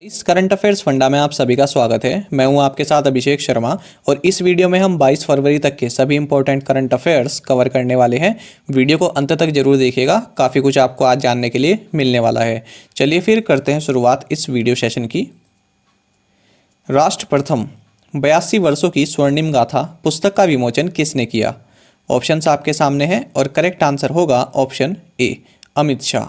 इस current affairs funda में आप सभी का स्वागत है। मैं हूं आपके साथ अभिषेक शर्मा और इस वीडियो में हम 22 फरवरी तक के सभी इंपॉर्टेंट करंट अफेयर्स कवर करने वाले हैं। वीडियो को अंत तक जरूर देखिएगा, काफ़ी कुछ आपको आज जानने के लिए मिलने वाला है। चलिए फिर करते हैं शुरुआत इस वीडियो सेशन की। राष्ट्र प्रथम 82 वर्षों की स्वर्णिम गाथा पुस्तक का विमोचन किसने किया? ऑप्शंस आपके सामने हैं और करेक्ट आंसर होगा ऑप्शन ए, अमित शाह।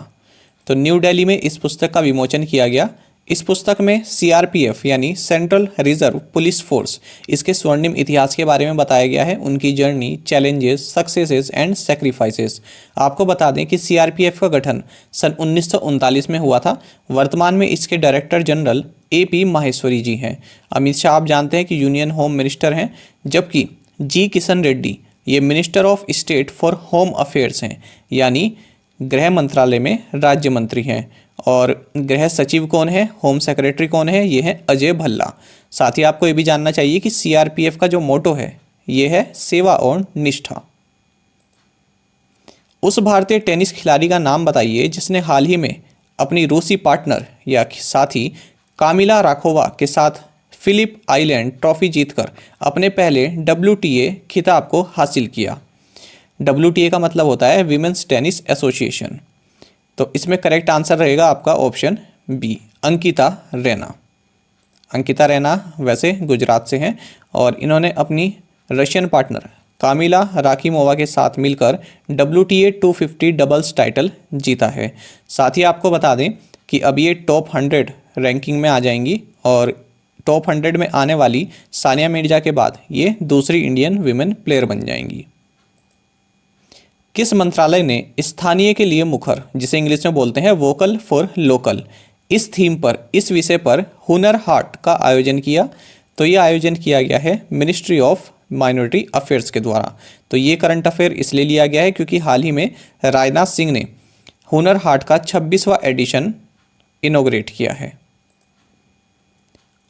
तो न्यू दिल्ली में इस पुस्तक का विमोचन किया गया। इस पुस्तक में सीआरपीएफ यानी सेंट्रल रिजर्व पुलिस फोर्स, इसके स्वर्णिम इतिहास के बारे में बताया गया है, उनकी journey, challenges, successes and sacrifices. आपको बता दें कि सीआरपीएफ का गठन सन 1939 में हुआ था। वर्तमान में इसके डायरेक्टर जनरल एपी माहेश्वरी जी हैं। अमित शाह आप जानते हैं कि यूनियन होम मिनिस्टर हैं, जबकि जी किशन रेड्डी ये minister of state for home affairs हैं, यानी गृह मंत्रालय में राज्य मंत्री हैं। और गृह सचिव कौन है, होम सेक्रेटरी कौन है? ये है अजय भल्ला। साथ ही आपको ये भी जानना चाहिए कि सीआरपीएफ का जो मोटो है ये है सेवा और निष्ठा। उस भारतीय टेनिस खिलाड़ी का नाम बताइए जिसने हाल ही में अपनी रूसी पार्टनर या साथी कामिला राखोवा के साथ फिलिप आइलैंड ट्रॉफी जीतकर अपने पहले WTA खिताब को हासिल किया। WTA का मतलब होता है विमेंस टेनिस एसोसिएशन। तो इसमें करेक्ट आंसर रहेगा आपका ऑप्शन बी, अंकिता रैना। अंकिता रैना वैसे गुजरात से हैं और इन्होंने अपनी रशियन पार्टनर कामिला राखीमोवा के साथ मिलकर WTA 250 डबल्स टाइटल जीता है। साथ ही आपको बता दें कि अब ये टॉप 100 रैंकिंग में आ जाएंगी और टॉप 100 में आने वाली सानिया मिर्जा के बाद ये दूसरी इंडियन विमेन प्लेयर बन जाएंगी। किस मंत्रालय ने स्थानीय के लिए मुखर, जिसे इंग्लिश में बोलते हैं वोकल फॉर लोकल, इस थीम पर, इस विषय पर हुनर हाट का आयोजन किया? तो ये आयोजन किया गया है मिनिस्ट्री ऑफ माइनॉरिटी अफेयर्स के द्वारा। तो ये करंट अफेयर इसलिए लिया गया है क्योंकि हाल ही में राजनाथ सिंह ने हुनर हाट का 26वां एडिशन इनोग्रेट किया है।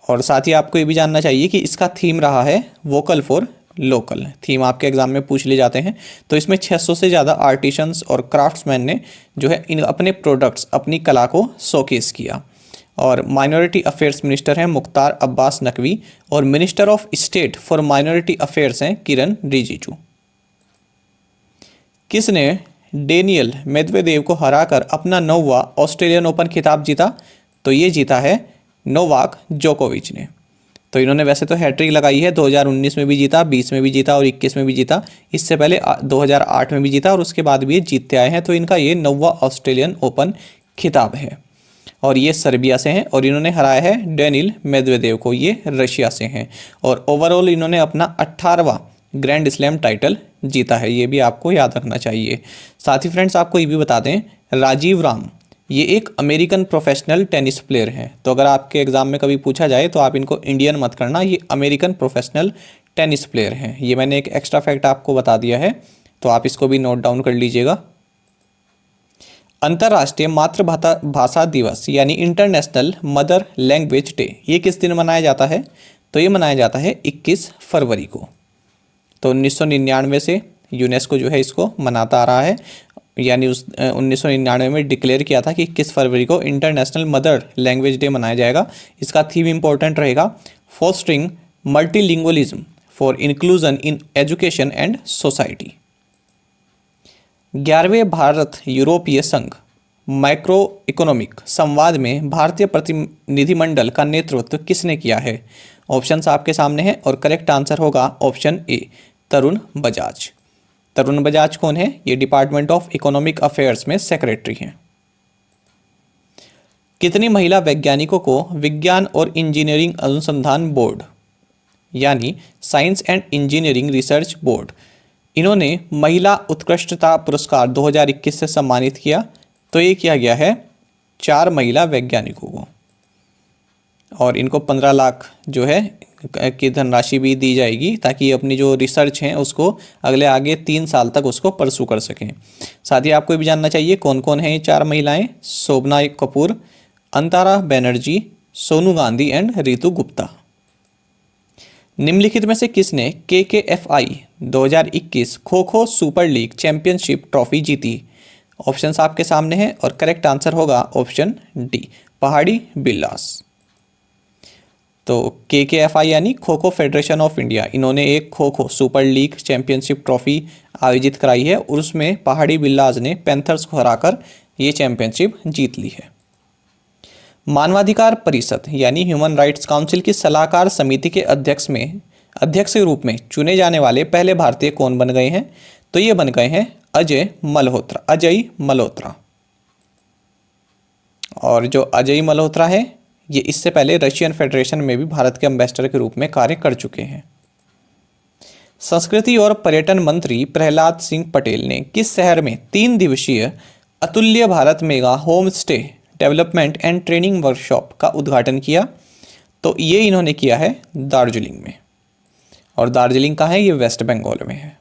और साथ ही आपको ये भी जानना चाहिए कि इसका थीम रहा है वोकल फॉर लोकल। थीम आपके एग्जाम में पूछ लिए जाते हैं। तो इसमें 600 से ज़्यादा आर्टिशंस और क्राफ्ट्समैन ने जो है इन अपने प्रोडक्ट्स, अपनी कला को शोकेस किया। और माइनॉरिटी अफेयर्स मिनिस्टर हैं मुख्तार अब्बास नकवी और minister of state for minority affairs हैं किरण रिजिजू। किसने डेनियल मेदवेदेव को हराकर अपना 9वां ऑस्ट्रेलियन ओपन खिताब जीता? तो ये जीता है नोवाक जोकोविच ने। तो इन्होंने वैसे तो हैट्रिक लगाई है, 2019 में भी जीता, 20 में भी जीता और 21 में भी जीता। इससे पहले 2008 में भी जीता और उसके बाद भी ये जीतते आए हैं। तो इनका ये 9वां ऑस्ट्रेलियन ओपन खिताब है और ये सर्बिया से हैं और इन्होंने हराया है डेनिल मेदवेदेव को, ये रशिया से हैं। और ओवरऑल इन्होंने अपना 18वां ग्रैंड स्लैम टाइटल जीता है, ये भी आपको याद रखना चाहिए। साथ ही फ्रेंड्स आपको ये भी बता दें, राजीव राम ये एक अमेरिकन प्रोफेशनल टेनिस प्लेयर हैं। तो अगर आपके एग्जाम में कभी पूछा जाए तो आप इनको इंडियन मत करना, ये अमेरिकन प्रोफेशनल टेनिस प्लेयर हैं। ये मैंने एक एक्स्ट्रा फैक्ट आपको बता दिया है, तो आप इसको भी नोट डाउन कर लीजिएगा। अंतर्राष्ट्रीय मातृभाषा दिवस यानी इंटरनेशनल मदर लैंग्वेज डे ये किस दिन मनाया जाता है? तो ये मनाया जाता है 21 फरवरी को। तो 1999 से यूनेस्को जो है इसको मनाता आ रहा है, यानी उस 1999 में डिक्लेयर किया था कि 21 फरवरी को इंटरनेशनल मदर लैंग्वेज डे मनाया जाएगा। इसका थीम इंपॉर्टेंट रहेगा fostering multilingualism for inclusion in education and society. 11वें भारत यूरोपीय संघ माइक्रो इकोनॉमिक संवाद में भारतीय प्रतिनिधिमंडल का नेतृत्व किसने किया है? ऑप्शंस आपके सामने हैं और करेक्ट आंसर होगा ऑप्शन ए, तरुण बजाज। तरुण बजाज कौन है? ये डिपार्टमेंट ऑफ इकोनॉमिक अफेयर्स में सेक्रेटरी हैं। कितनी महिला वैज्ञानिकों को विज्ञान और इंजीनियरिंग अनुसंधान बोर्ड यानी science and engineering research board, इन्होंने महिला उत्कृष्टता पुरस्कार 2021 से सम्मानित किया? तो ये किया गया है 4 महिला वैज्ञानिकों को और इनको 15 लाख जो है की धनराशि भी दी जाएगी ताकि अपनी जो रिसर्च है उसको अगले आगे 3 साल तक उसको परसू कर सकें। साथ ही आपको भी जानना चाहिए कौन कौन है ये 4 महिलाएं। शोभना कपूर, अंतरा बनर्जी, सोनू गांधी एंड रितु गुप्ता। निम्नलिखित में से किसने KKFI 2021 kho kho super league championship trophy जीती? ऑप्शंस आपके सामने हैं और करेक्ट आंसर होगा ऑप्शन डी, पहाड़ी बिल्लास। तो KKFI यानी kho kho federation of India, इन्होंने एक kho kho super league championship trophy आयोजित कराई है और उसमें पहाड़ी बिल्लाज ने पैंथर्स को हराकर ये चैंपियनशिप जीत ली है। मानवाधिकार परिषद यानी ह्यूमन राइट्स काउंसिल की सलाहकार समिति के अध्यक्ष के रूप में चुने जाने वाले पहले भारतीय कौन बन गए हैं? तो ये बन गए हैं अजय मल्होत्रा। और जो अजय मल्होत्रा है ये इससे पहले रशियन फेडरेशन में भी भारत के एम्बेसडर के रूप में कार्य कर चुके हैं। संस्कृति और पर्यटन मंत्री प्रहलाद सिंह पटेल ने किस शहर में 3 दिवसीय अतुल्य Bharat mega home stay development and training workshop का उद्घाटन किया? तो ये इन्होंने किया है दार्जिलिंग में। और दार्जिलिंग कहाँ है? ये वेस्ट बंगाल में है।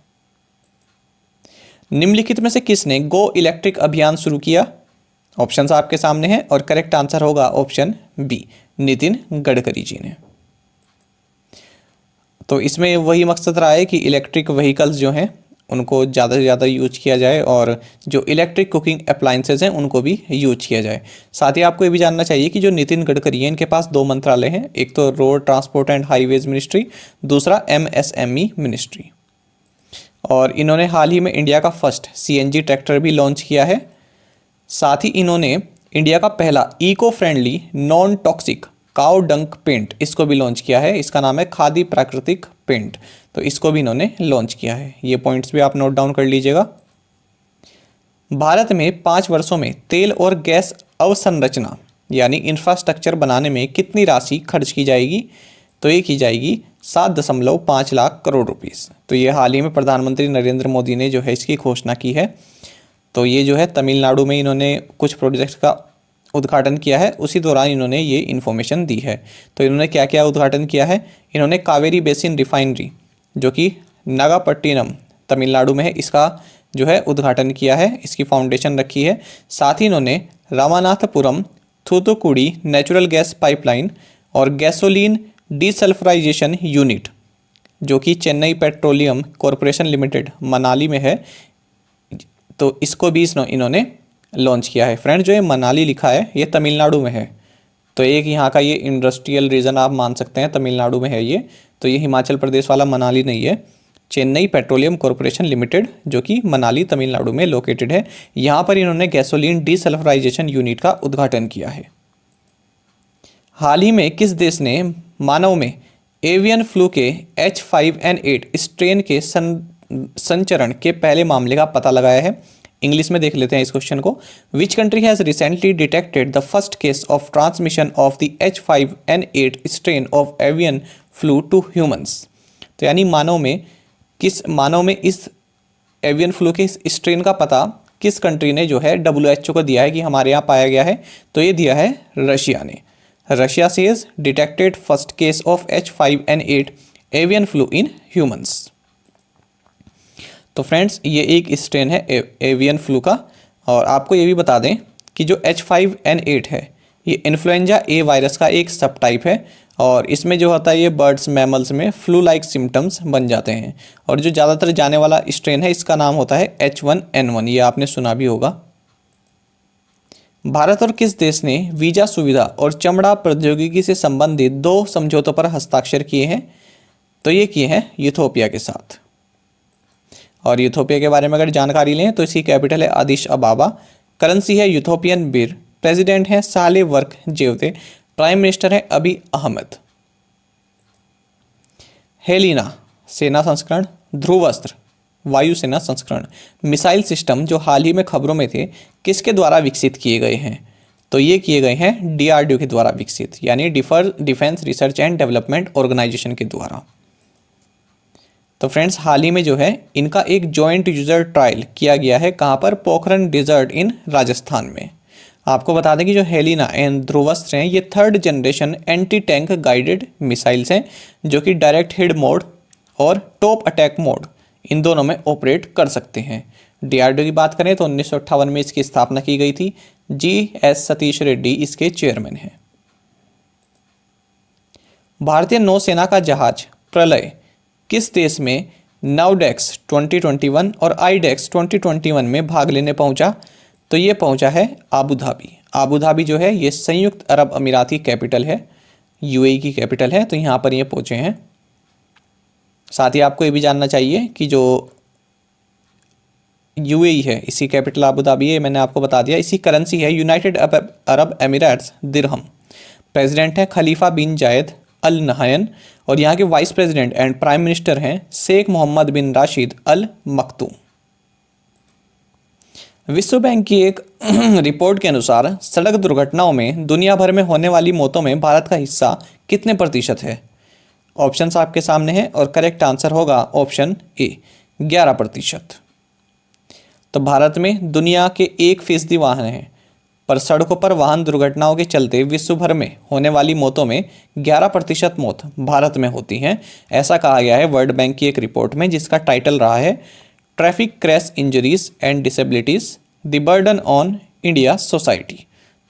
निम्नलिखित में से किसने गो इलेक्ट्रिक अभियान शुरू किया? ऑप्शंस आपके सामने हैं और करेक्ट आंसर होगा ऑप्शन बी, नितिन गडकरी जी ने। तो इसमें वही मकसद रहा है कि इलेक्ट्रिक व्हीकल्स जो हैं उनको ज़्यादा से ज़्यादा यूज किया जाए और जो इलेक्ट्रिक कुकिंग अप्लाइंसेज हैं उनको भी यूज किया जाए। साथ ही आपको ये भी जानना चाहिए कि जो नितिन गडकरी हैं इनके पास 2 मंत्रालय हैं, एक तो road transport and highways ministry, दूसरा MSME मिनिस्ट्री। और इन्होंने हाल ही में इंडिया का फर्स्ट CNG ट्रैक्टर भी लॉन्च किया है। साथ ही इन्होंने इंडिया का पहला eco friendly non toxic cow dung paint इसको भी लॉन्च किया है, इसका नाम है खादी प्राकृतिक पेंट, तो इसको भी इन्होंने लॉन्च किया है। ये पॉइंट्स भी आप नोट डाउन कर लीजिएगा। भारत में 5 वर्षों में तेल और गैस अवसंरचना यानी इंफ्रास्ट्रक्चर बनाने में कितनी राशि खर्च की जाएगी? तो ये की जाएगी 7.5 लाख करोड़ रुपीस। तो ये हाल ही में प्रधानमंत्री नरेंद्र मोदी ने जो है इसकी घोषणा की है। तो ये जो है तमिलनाडु में इन्होंने कुछ प्रोजेक्ट का उद्घाटन किया है, उसी दौरान इन्होंने ये इन्फॉर्मेशन दी है। तो इन्होंने क्या क्या उद्घाटन किया है? इन्होंने कावेरी बेसिन रिफाइनरी जो कि नागापट्टिनम तमिलनाडु में है, इसका जो है उद्घाटन किया है, इसकी फाउंडेशन रखी है। साथ ही इन्होंने Ramanathapuram Thoothukudi natural gas pipeline और गैसोलीन डीसल्फराइजेशन यूनिट जो कि Chennai petroleum corporation limited Manali में है, तो इसको भी इन्होंने लॉन्च किया है। फ्रेंड जो ये मनाली लिखा है ये तमिलनाडु में है, तो एक यहाँ का ये इंडस्ट्रियल रीजन आप मान सकते हैं, तमिलनाडु में है ये। तो ये हिमाचल प्रदेश वाला मनाली नहीं है, चेन्नई पेट्रोलियम कॉरपोरेशन लिमिटेड जो कि मनाली तमिलनाडु में लोकेटेड है। यहाँ पर इन्होंने गैसोलीन डीसल्फराइजेशन यूनिट का उद्घाटन किया है। हाल ही में किस देश ने मानव में एवियन फ्लू के H5N8 स्ट्रेन के संचरण के पहले मामले का पता लगाया है? इंग्लिश में देख लेते हैं इस क्वेश्चन को। Which country has recently detected the first case of transmission of the H5N8 strain of avian flu to humans? तो यानी मानव में इस एवियन फ्लू के स्ट्रेन का पता किस कंट्री ने जो है WHO को दिया है कि हमारे यहाँ पाया गया है? तो ये दिया है रशिया ने। Russia says detected first case of H5N8 avian flu in humans. तो फ्रेंड्स ये एक स्ट्रेन है एवियन फ्लू का। और आपको ये भी बता दें कि जो H5N8 है ये इन्फ्लुएंजा A वायरस का एक सब टाइप है और इसमें जो होता है ये बर्ड्स मैमल्स में फ्लू लाइक सिम्टम्स बन जाते हैं। और जो ज़्यादातर जाने वाला स्ट्रेन है इसका नाम होता है H1N1, ये आपने सुना भी होगा। भारत और किस देश ने वीज़ा सुविधा और चमड़ा प्रौद्योगिकी से संबंधित 2 समझौतों पर हस्ताक्षर किए हैं? तो ये किए हैं यूथोपिया के साथ। और यूथोपिया के बारे में अगर जानकारी लें तो इसकी कैपिटल है आदिश अबाबा, करेंसी है यूथोपियन बीर, प्रेसिडेंट हैं साले वर्क जेवते, प्राइम मिनिस्टर है अबी अहमद। हेलिना सेना संस्करण, ध्रुवस्त्र वायुसेना संस्करण, मिसाइल सिस्टम जो हाल ही में खबरों में थे किसके द्वारा विकसित किए गए हैं? तो ये किए गए हैं DRDO के द्वारा विकसित, यानी defence research and development organisation के द्वारा। तो फ्रेंड्स हाल ही में जो है इनका एक जॉइंट यूजर ट्रायल किया गया है, कहाँ पर? पोखरन डिजर्ट इन राजस्थान में। आपको बता दें कि जो हेलिना एंड ध्रुवस्त्र हैं ये 3rd generation anti tank guided missiles हैं जो कि डायरेक्ट हिट मोड और टॉप अटैक मोड इन दोनों में ऑपरेट कर सकते हैं। DRDO की बात करें तो 1958 में इसकी स्थापना की गई थी। GS सतीश रेड्डी इसके चेयरमैन हैं। भारतीय नौसेना का जहाज प्रलय किस देश में नावडेक्स 2021 और आईडेक्स 2021 में भाग लेने पहुंचा? तो ये पहुंचा है आबू धाबी। आबू धाबी जो है ये संयुक्त अरब अमीराती कैपिटल है यूएई की कैपिटल है, तो यहाँ पर ये पहुँचे हैं। साथ ही आपको ये भी जानना चाहिए कि जो यूएई है इसकी कैपिटल अबू धाबी है, मैंने आपको बता दिया। इसी करेंसी है यूनाइटेड अरब एमिरेट्स दिरहम। प्रेसिडेंट है खलीफा बिन जायद अल नहयान और यहाँ के vice president and prime minister हैं शेख मोहम्मद बिन राशिद अल मखतूम। विश्व बैंक की एक रिपोर्ट के अनुसार सड़क दुर्घटनाओं में दुनिया भर में होने वाली मौतों में भारत का हिस्सा कितने प्रतिशत है? ऑप्शंस आपके सामने हैं और करेक्ट आंसर होगा ऑप्शन ए 11%। तो भारत में दुनिया के 1% वाहन हैं, पर सड़कों पर वाहन दुर्घटनाओं के चलते विश्व भर में होने वाली मौतों में 11% मौत भारत में होती हैं। ऐसा कहा गया है वर्ल्ड बैंक की एक रिपोर्ट में, जिसका टाइटल रहा है traffic crash injuries and disabilities the burden on India society.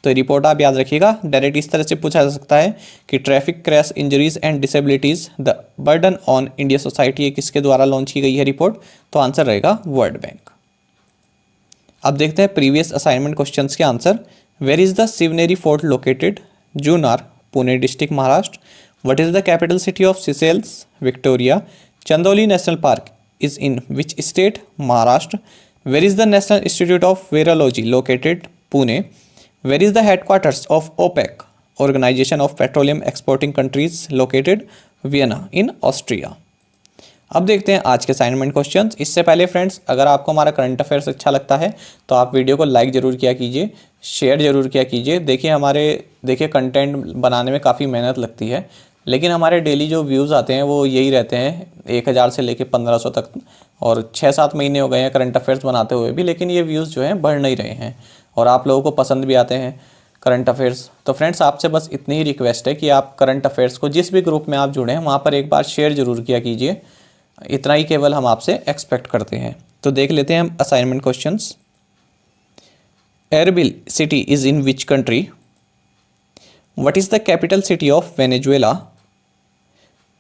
तो रिपोर्ट आप याद रखिएगा, डायरेक्ट इस तरह से पूछा जा सकता है कि traffic crash injuries and disabilities the burden on India society ये किसके द्वारा लॉन्च की गई है रिपोर्ट? तो आंसर रहेगा वर्ल्ड बैंक। अब देखते हैं प्रीवियस असाइनमेंट क्वेश्चंस के answer. Where is the Shivneri fort located? Junnar, Pune district, Maharashtra. What is the capital city of Seychelles? Victoria. Chandoli national park is in which state? Maharashtra. Where is the national institute of virology located? Pune. Where is the headquarters of OPEC organization of petroleum exporting countries located? Vienna in Austria. अब देखते हैं आज के assignment questions. इससे पहले friends, अगर आपको हमारा करंट अफेयर्स अच्छा लगता है तो आप वीडियो को लाइक ज़रूर किया कीजिए, शेयर ज़रूर किया कीजिए। देखिए कंटेंट बनाने में काफ़ी मेहनत लगती है, लेकिन हमारे डेली जो व्यूज़ आते हैं वो यही रहते हैं 1000 से लेकर 1500 तक, और 6-7 महीने हो गए हैं करंट अफेयर्स बनाते हुए भी, लेकिन ये व्यूज़ जो हैं बढ़ नहीं रहे हैं और आप लोगों को पसंद भी आते हैं करंट अफेयर्स। तो फ्रेंड्स, आपसे बस इतनी ही रिक्वेस्ट है कि आप करंट अफेयर्स को जिस भी ग्रुप में आप जुड़े हैं वहाँ पर एक बार शेयर ज़रूर किया कीजिए। इतना ही केवल हम आपसे एक्सपेक्ट करते हैं। तो देख लेते हैं हम assignment questions. Erbil city is in which country? What is the capital city of Venezuela?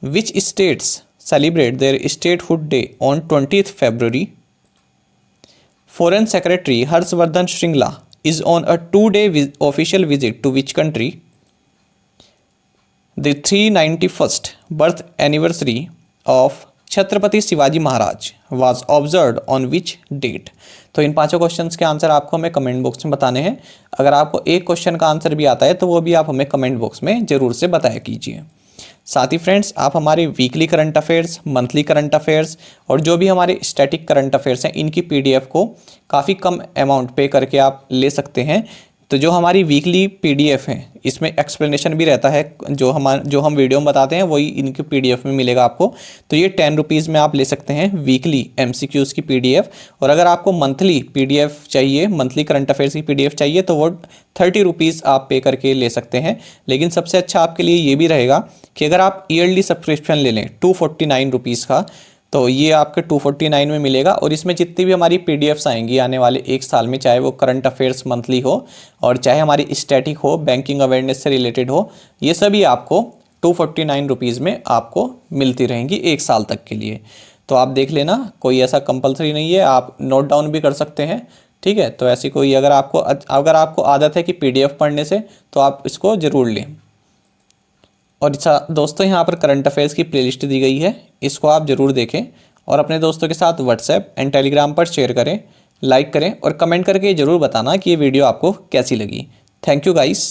Which states celebrate their statehood day on 20th February? Foreign secretary Harshvardhan Shringla is on a 2-day official visit to which country? The 391st birth anniversary of Chhatrapati Shivaji Maharaj was observed on which date? तो इन पांचों questions के answer आपको हमें comment box में बताने हैं। अगर आपको एक क्वेश्चन का आंसर भी आता है तो वो भी आप हमें कमेंट बॉक्स में ज़रूर से बताया कीजिए। साथ ही फ्रेंड्स, आप हमारे weekly current affairs, monthly current affairs और जो भी हमारे स्टैटिक करंट अफेयर्स हैं इनकी PDF को काफ़ी कम अमाउंट पे करके आप ले सकते हैं। तो जो हमारी वीकली PDF है इसमें एक्सप्लेनेशन भी रहता है, जो हम वीडियो में बताते हैं वही इनकी PDF में मिलेगा आपको। तो ये 10 रुपीज़ में आप ले सकते हैं वीकली MCQs की PDF। और अगर आपको मंथली PDF चाहिए, मंथली करंट अफेयर्स की PDF चाहिए, तो वो 30 रुपीज़ आप पे करके ले सकते हैं। लेकिन सबसे अच्छा आपके लिए ये भी रहेगा कि अगर आप ईयरली सब्सक्रिप्शन ले लें 249 रुपीज़ का, तो ये आपके 249 में मिलेगा। और इसमें जितनी भी हमारी PDFs आएंगी आने वाले 1 साल में, चाहे वो करंट अफेयर्स मंथली हो और चाहे हमारी स्टैटिक हो, बैंकिंग अवेयरनेस से रिलेटेड हो, ये सभी आपको 249 रुपीज़ में आपको मिलती रहेंगी 1 साल तक के लिए। तो आप देख लेना, कोई ऐसा कंपलसरी नहीं है, आप नोट डाउन भी कर सकते हैं, ठीक है। तो ऐसी कोई अगर आपको आदत है कि PDF पढ़ने से, तो आप इसको ज़रूर लें। और दोस्तों, यहाँ पर करंट अफेयर्स की प्लेलिस्ट दी गई है, इसको आप ज़रूर देखें और अपने दोस्तों के साथ व्हाट्सएप एंड टेलीग्राम पर शेयर करें, लाइक करें और कमेंट करके ज़रूर बताना कि ये वीडियो आपको कैसी लगी। Thank you guys.